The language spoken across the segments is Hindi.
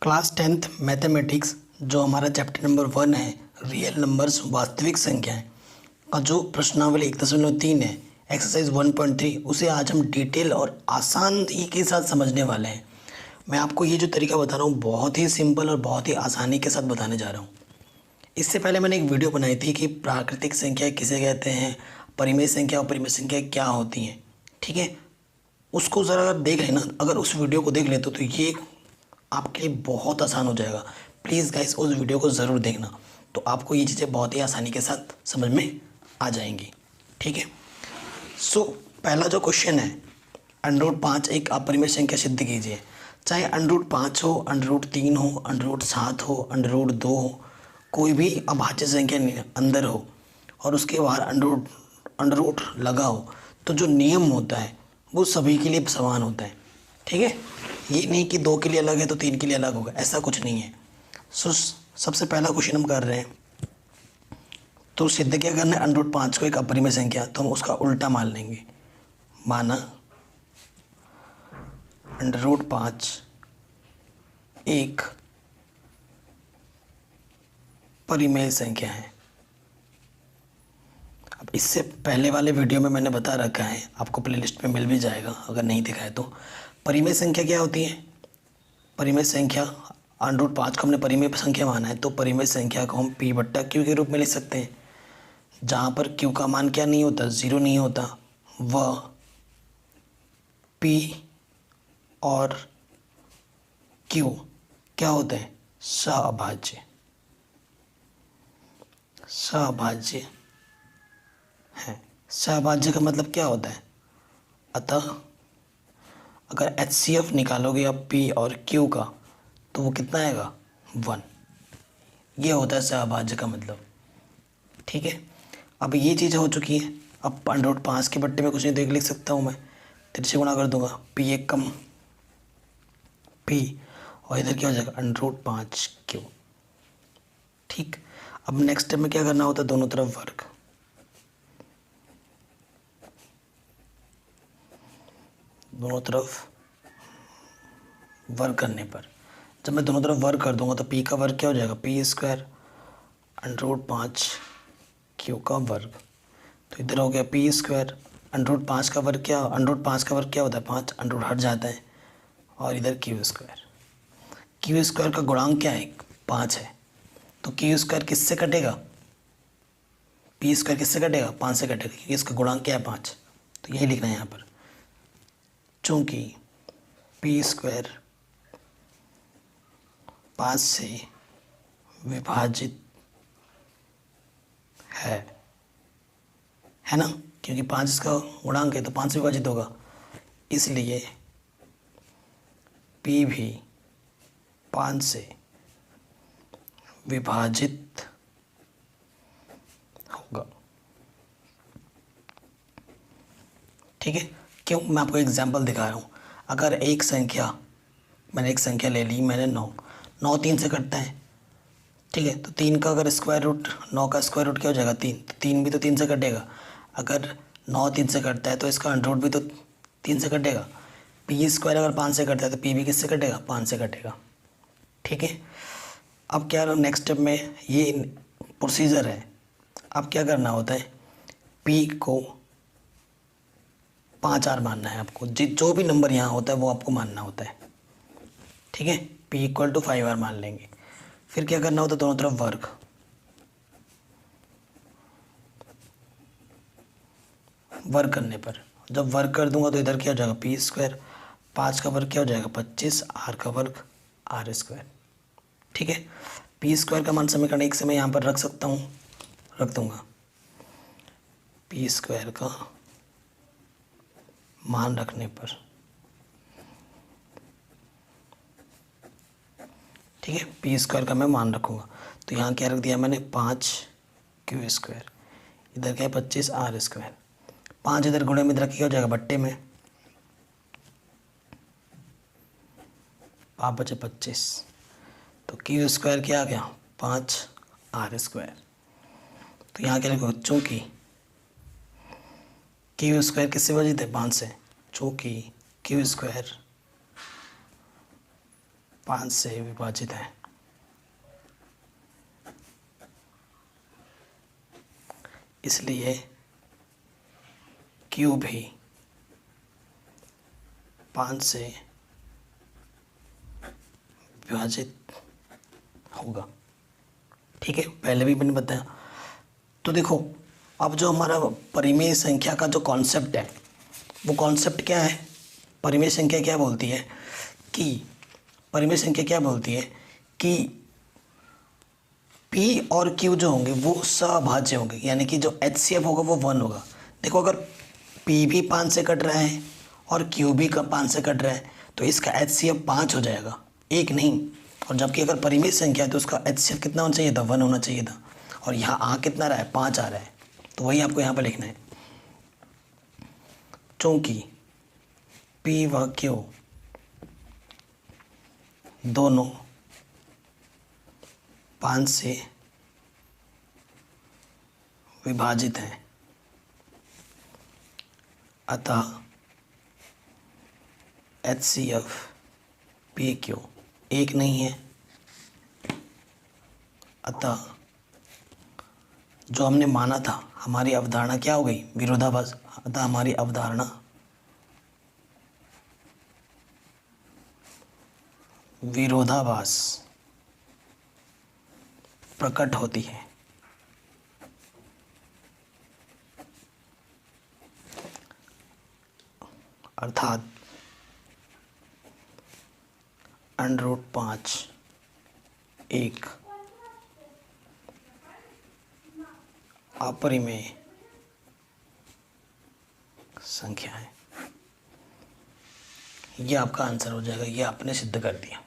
क्लास 10th मैथमेटिक्स जो हमारा चैप्टर नंबर 1 है, रियल नंबर्स वास्तविक संख्याएं का जो प्रश्नावली 1.3 है, एक्सरसाइज 1.3, उसे आज हम डिटेल और आसान के साथ समझने वाले हैं। मैं आपको ये जो तरीका बता रहा हूँ बहुत ही सिंपल और बहुत ही आसानी के साथ बताने जा रहा हूँ। इससे पहले मैंने एक वीडियो बनाई थी कि प्राकृतिक संख्या किसे कहते हैं, परिमेय संख्या और परिमेय संख्या क्या होती हैं, ठीक है। उसको ज़रा अगर देख लेना, अगर उस वीडियो को देख लेते तो ये आपके लिए बहुत आसान हो जाएगा। प्लीज़ गाइस उस वीडियो को ज़रूर देखना, तो आपको ये चीज़ें बहुत ही आसानी के साथ समझ में आ जाएंगी, ठीक है। सो पहला जो क्वेश्चन है, √5 एक अपरिमेय संख्या सिद्ध कीजिए। चाहे √5 हो, √3 हो, √7 हो, √2 हो, कोई भी अभाज्य संख्या अंदर हो और उसके बाहर अंडर रूट लगा हो, तो जो नियम होता है वो सभी के लिए समान होता है, ठीक है। ये नहीं कि 2 के लिए अलग है तो 3 के लिए अलग होगा, ऐसा कुछ नहीं है। सो सबसे पहला क्वेश्चन हम कर रहे हैं, तो सिद्ध क्या करना है, √5 को एक अपरिमेय संख्या, तो हम उसका उल्टा मान लेंगे। माना √5 एक परिमेय संख्या है। अब इससे पहले वाले वीडियो में मैंने बता रखा है, आपको प्लेलिस्ट में मिल भी जाएगा अगर नहीं देखा है तो। परिमेय संख्या क्या होती है? परिमेय संख्या, √5 को हमने परिमेय संख्या माना है, तो परिमेय संख्या को हम P/Q के रूप में लिख सकते हैं, जहाँ पर Q का मान क्या नहीं होता, 0 नहीं होता, वह P और Q क्या होते हैं, सहअभाज्य। सहअभाज्य है। सहअभाज्य का मतलब क्या होता है? अतः अगर HCF निकालोगे आप P और Q का, तो वो कितना आएगा, 1। ये होता है सहअभाज्य का मतलब, ठीक है। अब ये चीज़ हो चुकी है। अब √5 के बट्टे में कुछ नहीं, तो एक लिख सकता हूँ मैं, 3 से गुणा कर दूंगा, P एक कम P, और इधर क्या हो जाएगा, √5Q, ठीक। अब नेक्स्ट स्टेप में क्या करना होता है, दोनों तरफ वर्ग। दोनों तरफ वर्ग करने पर, जब मैं दोनों तरफ वर्ग कर दूंगा तो P का वर्ग क्या हो जाएगा, P² √5Q का वर्ग। तो इधर हो गया P², √5 का वर्ग क्या, √5 का वर्ग क्या होता है, 5, अंडर हट जाता है, और इधर Q²। Q² का गुणांक क्या है, 5 है, तो Q² किससे कटेगा, P² किससे कटेगा, 5 से कटेगा, क्योंकि इसका गुणांक क्या है, 5। तो यही लिखना है यहाँ पर, चूँकि P² 5 से विभाजित है ना, क्योंकि 5 इसका गुणांक है तो 5 से विभाजित होगा, इसलिए P भी 5 से विभाजित होगा, ठीक है। क्यों, मैं आपको एग्जांपल दिखा रहा हूँ। अगर एक संख्या, मैंने एक संख्या ले ली, मैंने 9 3 से कटता है, ठीक है। तो 3 का अगर स्क्वायर रूट, 9 का स्क्वायर रूट क्या हो जाएगा, 3, तो 3 भी तो 3 से कटेगा। अगर 9 3 से कटता है तो इसका अंडर रूट भी तो 3 से कटेगा। P² अगर 5 से कटता है तो P भी किससे कटेगा, 5 से कटेगा, ठीक है। अब क्या नेक्स्ट स्टेप में, ये प्रोसीजर है। अब क्या करना होता है, P को 5 R मानना है आपको, जो भी नंबर यहाँ होता है वो आपको मानना होता है, ठीक है। P = 5 R मान लेंगे। फिर क्या करना होता है, दोनों तरफ वर्ग। वर्ग करने पर, जब वर्ग कर दूंगा तो इधर क्या हो जाएगा, P², 5 का वर्ग क्या हो जाएगा, 25, R का वर्ग R², ठीक है। P² का मान समीकरण 1 से मैं यहाँ पर रख सकता हूँ, रख दूंगा। P² का मान रखने पर, ठीक है, P² का मैं मान रखूँगा, तो यहाँ क्या रख दिया मैंने, 5Q², इधर क्या है 25 R², 5 इधर गुणे में इधर क्या हो जाएगा, बट्टे में 5 बचे 25, तो Q² क्या आ गया, 5R²। तो यहाँ क्या लिखो, चूँकि Q² किससे विभाजित है, 5 से, चूँकि Q² 5 से विभाजित है, इसलिए Q भी 5 से विभाजित होगा। ठीक है, पहले भी मैंने बताया। तो देखो, अब जो हमारा परिमेय संख्या का जो कॉन्सेप्ट है, वो कॉन्सेप्ट क्या है? परिमेय संख्या क्या बोलती है कि परिमेय संख्या क्या बोलती है कि P और Q जो होंगे वो सभाज्य होंगे, यानी कि जो HCF होगा वो 1 होगा। देखो, अगर P भी 5 से कट रहा है और Q भी 5 से कट रहा है तो इसका HCF 5 हो जाएगा, एक नहीं। और जबकि अगर परिमेय संख्या है तो उसका HCF कितना होना चाहिए था? 1 होना चाहिए था। और यहाँ आ कितना रहा है? 5 आ रहा है। तो वही आपको यहाँ पर लिखना है, चूँकि P व Q दोनों 5 से विभाजित हैं, अतः HCF PQ एक नहीं है। अतः जो हमने माना था, हमारी अवधारणा क्या हो गई? विरोधाभास। अतः हमारी अवधारणा विरोधाभास प्रकट होती है। अर्थात √5 एक अपरिमेय संख्या है। ये आपका आंसर हो जाएगा, ये आपने सिद्ध कर दिया।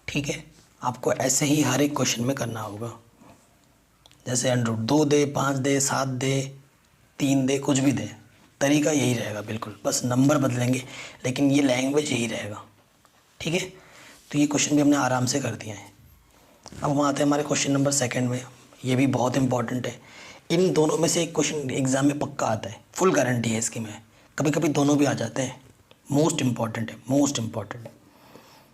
ठीक है, आपको ऐसे ही हर एक क्वेश्चन में करना होगा। जैसे √2 दे, 5 दे, 7 दे, 3 दे, कुछ भी दे, तरीका यही रहेगा बिल्कुल, बस नंबर बदलेंगे, लेकिन ये लैंग्वेज यही रहेगा। ठीक है, तो ये क्वेश्चन भी हमने आराम से कर दिया है। अब हम आते हैं हमारे क्वेश्चन नंबर 2 में। ये भी बहुत इंपॉर्टेंट है। इन दोनों में से एक क्वेश्चन एग्जाम में पक्का आता है, फुल गारंटी है इसकी। मैं कभी कभी दोनों भी आ जाते हैं। मोस्ट इंपॉर्टेंट है, मोस्ट इंपॉर्टेंट।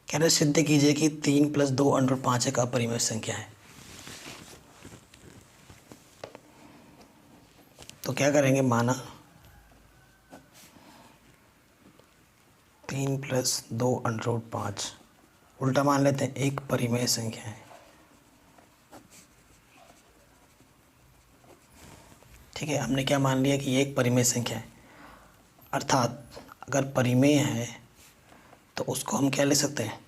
कह रहे सिद्ध कीजिए कि 3 + 2 √5 एक अपरिमेय संख्या है। तो क्या करेंगे? माना 3 + 2 √5 उल्टा मान लेते हैं, एक परिमेय संख्या है। ठीक है, हमने क्या मान लिया कि ये एक परिमेय संख्या है। अर्थात अगर परिमेय है तो उसको हम क्या ले सकते हैं?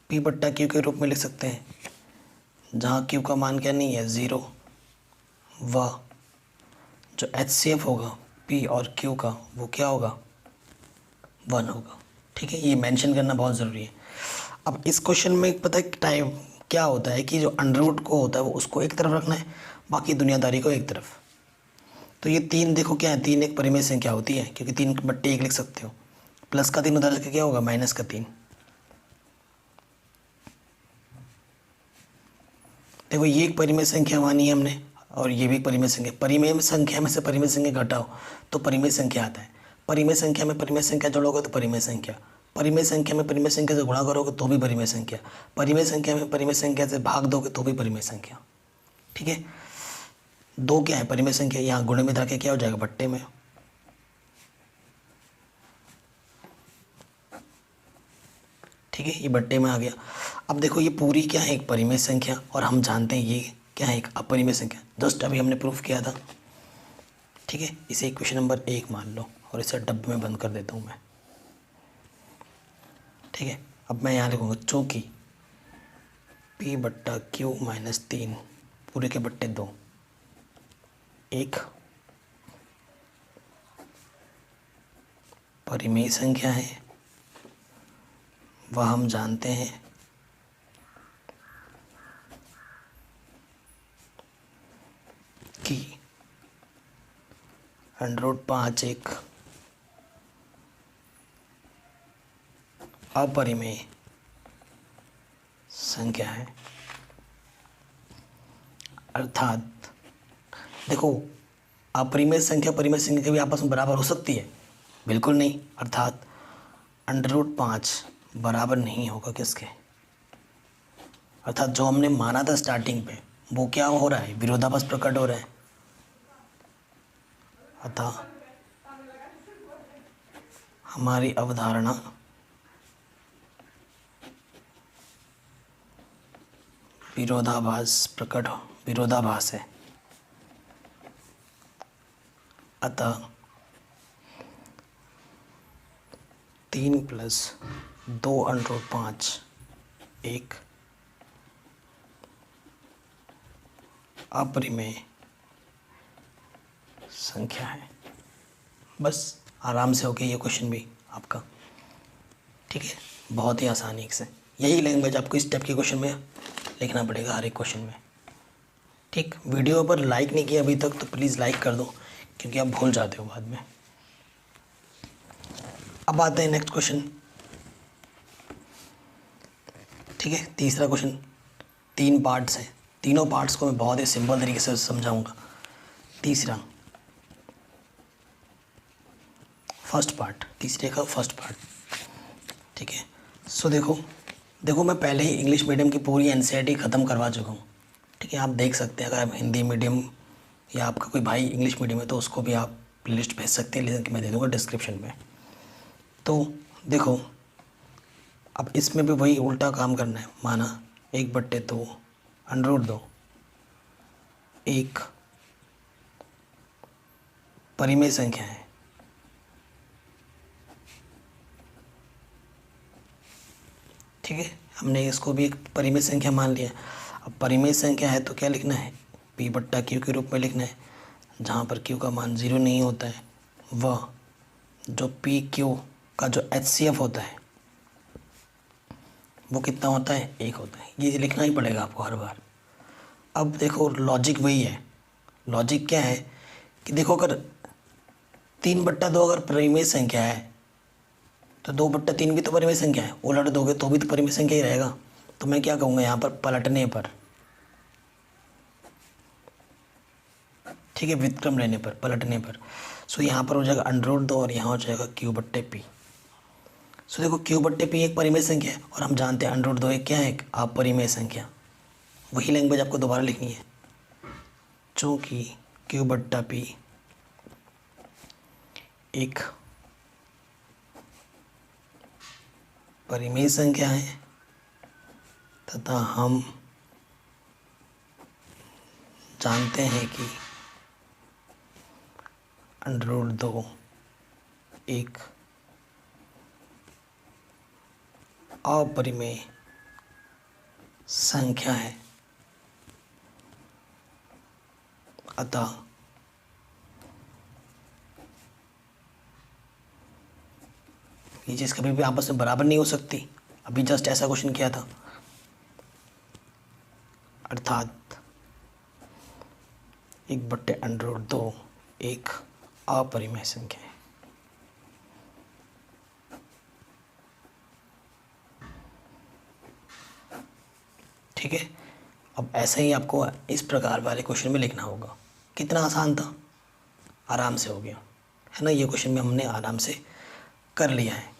P/Q के रूप में लिख सकते हैं, जहाँ Q का मान क्या नहीं है? 0। व जो HCF होगा P और Q का, वो क्या होगा? 1 होगा। ठीक है, ये मेंशन करना बहुत ज़रूरी है। अब इस क्वेश्चन में पता है टाइप क्या होता है कि जो अंडर को होता है वो उसको एक तरफ रखना है, बाकी दुनियादारी को एक तरफ। तो ये 3 देखो क्या है? 3 एक परिमेय संख्या होती है, क्योंकि 3/1 लिख सकते हो। प्लस का 3 उधर के क्या होगा? -3। देखो, ये एक परिमेय संख्या मानी है हमने, और ये भी परिमेय संख्या। परिमेय संख्या में से परिमेय संख्या घटाओ तो परिमेय संख्या आता है। परिमेय संख्या में परिमेय संख्या जोड़ोगे तो परिमेय संख्या। परिमेय संख्या में परिमेय संख्या से गुणा करोगे तो भी परिमेय संख्या। परिमेय संख्या में परिमेय संख्या से भाग दोगे तो भी परिमेय संख्या। ठीक है, 2 क्या है? परिमेय संख्या। यहाँ गुणे में जाके क्या हो जाएगा? बट्टे में। ठीक है, ये बट्टे में आ गया। अब देखो, ये पूरी क्या है? एक परिमेय संख्या, और हम जानते हैं ये क्या है? एक अपरिमेय संख्या। जस्ट अभी हमने प्रूफ किया था। ठीक है, इसे इक्वेशन नंबर 1 मान लो, और इसे डब्बे में बंद कर देता हूँ मैं। ठीक है, अब मैं यहाँ लिखूँगा, चूँकि P/Q - 3 पूरे के बट्टे 2 एक परिमेय संख्या है, वह हम जानते हैं कि √5 एक अपरिमेय संख्या है। अर्थात देखो, अपरिमेय संख्या परिमेय संख्या भी आपस में बराबर हो सकती है? बिल्कुल नहीं। अर्थात √5 बराबर नहीं होगा किसके, अर्थात जो हमने माना था स्टार्टिंग पे वो क्या हो रहा है, विरोधाभास प्रकट हो रहा है। अतः हमारी अवधारणा विरोधाभास है। अतः 3 + 2√5 एक अपरिमेय संख्या है। बस आराम से हो गया ये क्वेश्चन भी आपका, ठीक है, बहुत ही आसानी से। यही लैंग्वेज आपको इस टाइप के क्वेश्चन में लिखना पड़ेगा हर एक क्वेश्चन में, ठीक। वीडियो पर लाइक नहीं किया अभी तक तो प्लीज़ लाइक कर दो, क्योंकि आप भूल जाते हो बाद में। अब आते हैं नेक्स्ट क्वेश्चन, ठीक है। तीसरा क्वेश्चन 3 पार्ट्स हैं, तीनों पार्ट्स को मैं बहुत ही सिंपल तरीके से समझाऊंगा। तीसरा फर्स्ट पार्ट, तीसरे का फर्स्ट पार्ट, ठीक है। सो देखो मैं पहले ही इंग्लिश मीडियम की पूरी एनसीईआरटी ख़त्म करवा चुका हूँ, ठीक है। आप देख सकते हैं, अगर आप हिंदी मीडियम या आपका कोई भाई इंग्लिश मीडियम है तो उसको भी आप लिस्ट भेज सकते हैं, लिंक मैं दे दूँगा डिस्क्रिप्शन में। तो देखो अब इसमें भी वही उल्टा काम करना है। माना 1/2 √2 एक परिमेय संख्या है, ठीक है। हमने इसको भी एक परिमेय संख्या मान लिया। अब परिमेय संख्या है तो क्या लिखना है, P/Q के रूप में लिखना है, जहाँ पर Q का मान 0 नहीं होता है। वह जो PQ का जो HCF होता है वो कितना होता है, 1 होता है। ये लिखना ही पड़ेगा आपको हर बार। अब देखो लॉजिक वही है। लॉजिक क्या है कि देखो अगर 3/2 अगर परिमेय संख्या है तो 2/3 भी तो परिमेय संख्या है, उलट दोगे तो भी तो परिमेय संख्या ही रहेगा। तो मैं क्या कहूँगा यहाँ पर पलटने पर, ठीक है, व्युत्क्रम लेने पर, पलटने पर। सो यहाँ पर हो जाएगा √2 और यहाँ हो जाएगा Q/P। सो देखो Q/P एक परिमेय संख्या है और हम जानते हैं √2 एक क्या है, एक अपरिमेय संख्या। वही लैंग्वेज आपको दोबारा लिखनी है, चूँकि Q/P एक परिमेय संख्या है तथा हम जानते हैं कि √2 एक अपरिमेय संख्या है। अतः ये चीज़ कभी भी आपस में बराबर नहीं हो सकती। अभी जस्ट ऐसा क्वेश्चन किया था, अर्थात 1/√2 एक अपरिमेय संख्या है। ठीक है, अब ऐसे ही आपको इस प्रकार वाले क्वेश्चन में लिखना होगा। कितना आसान था, आराम से हो गया है ना। ये क्वेश्चन में हमने आराम से कर लिया है।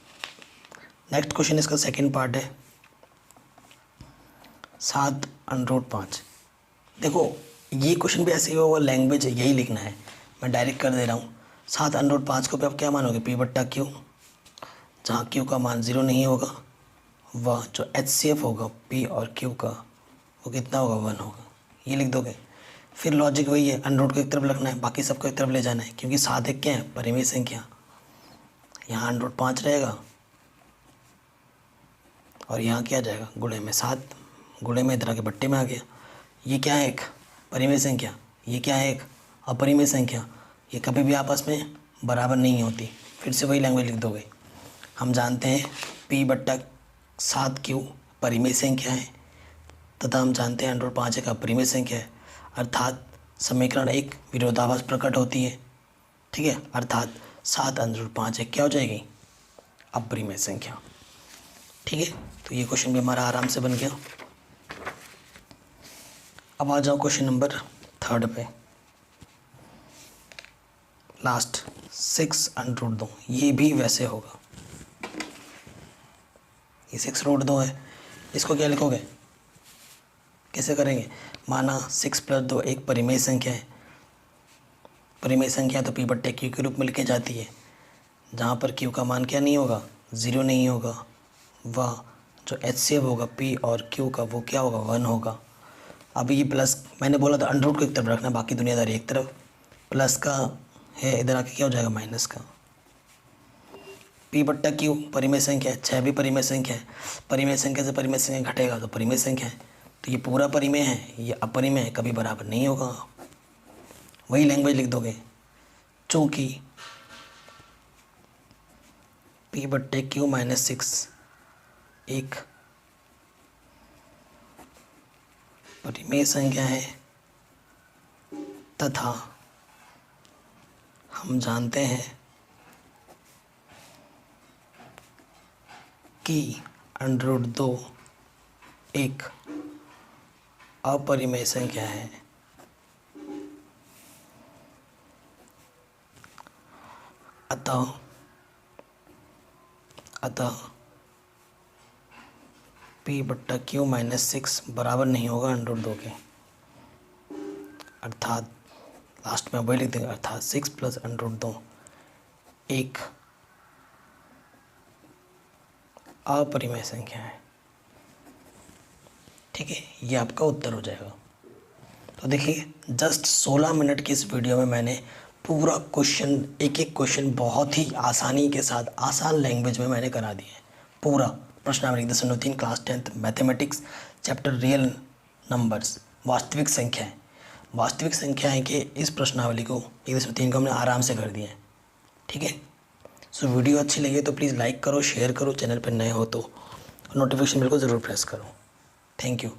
नेक्स्ट क्वेश्चन इसका सेकंड पार्ट है 7√5। देखो ये क्वेश्चन भी ऐसे ही होगा, लैंग्वेज यही लिखना है, मैं डायरेक्ट कर दे रहा हूँ। 7√5 को भी आप क्या मानोगे, P/Q, जहाँ Q का मान 0 नहीं होगा। वह जो HCF होगा P और Q का वो कितना होगा, 1 होगा। ये लिख दोगे। फिर लॉजिक वही है, √2 को एक तरफ रखना है, बाकी सबको एक तरफ ले जाना है, क्योंकि 7 एक क्या है, परिमेय संख्या। यहाँ √5 रहेगा और यहाँ क्या जाएगा, गुणे में 7, गुणे में इधर के बट्टे में आ गया। ये क्या है, एक परिमेय संख्या, ये क्या है, एक अपरिमेय संख्या। ये कभी भी आपस में बराबर नहीं होती। फिर से वही लैंग्वेज लिख दोगे। हम जानते हैं P/7Q परिमेय संख्या है तथा हम जानते हैं √5 एक अपरिमेय संख्या है, अर्थात समीकरण एक विरोधाभास प्रकट होती है। ठीक है, अर्थात 7√5 एक क्या हो जाएगी, अपरिमेय संख्या। ठीक है, तो ये क्वेश्चन भी हमारा आराम से बन गया। अब आ जाओ क्वेश्चन नंबर 3 पे, लास्ट 6√2। ये भी वैसे होगा, ये 6√2 है। इसको क्या लिखोगे, कैसे करेंगे, माना 6+2 एक परिमेय संख्या है। परिमेय संख्या तो P बट्टे Q के रूप में लिखी जाती है, जहाँ पर Q का मान क्या नहीं होगा, 0 नहीं होगा। वह जो HCF होगा P और Q का वो क्या होगा, 1 होगा। अब ये प्लस, मैंने बोला था अंडर रूट को एक तरफ रखना, बाकी दुनियादारी एक तरफ। प्लस का है, इधर आके क्या हो जाएगा, माइनस का। P बट्टा Q परिमेय संख्या है, 6 भी परिमेय संख्या है। परिमेय संख्या से परिमेय संख्या घटेगा तो परिमेय संख्या है, तो ये पूरा परिमेय है, ये अपरिमेय है, कभी बराबर नहीं होगा। वही लैंग्वेज लिख दोगे, चूँकि P बट्टे Q -6 एक परिमेय संख्या है तथा हम जानते हैं कि √2 एक अपरिमेय संख्या है। अतः P बट्टा Q -6 बराबर नहीं होगा √2 के, अर्थात लास्ट में वही लिख देंगे, अर्थात 6 + √2 एक अपरिमेय संख्या है। ठीक है, ये आपका उत्तर हो जाएगा। तो देखिए, जस्ट 16 मिनट की इस वीडियो में मैंने पूरा क्वेश्चन, एक एक क्वेश्चन बहुत ही आसानी के साथ आसान लैंग्वेज में मैंने करा दिया है। पूरा प्रश्नावली 10.3 class 10th mathematics chapter real numbers, वास्तविक संख्याएं। वास्तविक संख्याएं के इस प्रश्नावली को 1.3 को हमने आराम से कर दिया है। ठीक है, सो वीडियो अच्छी लगी तो प्लीज़ लाइक करो, शेयर करो, चैनल पर नए हो तो नोटिफिकेशन बेल को ज़रूर प्रेस करो। Thank you.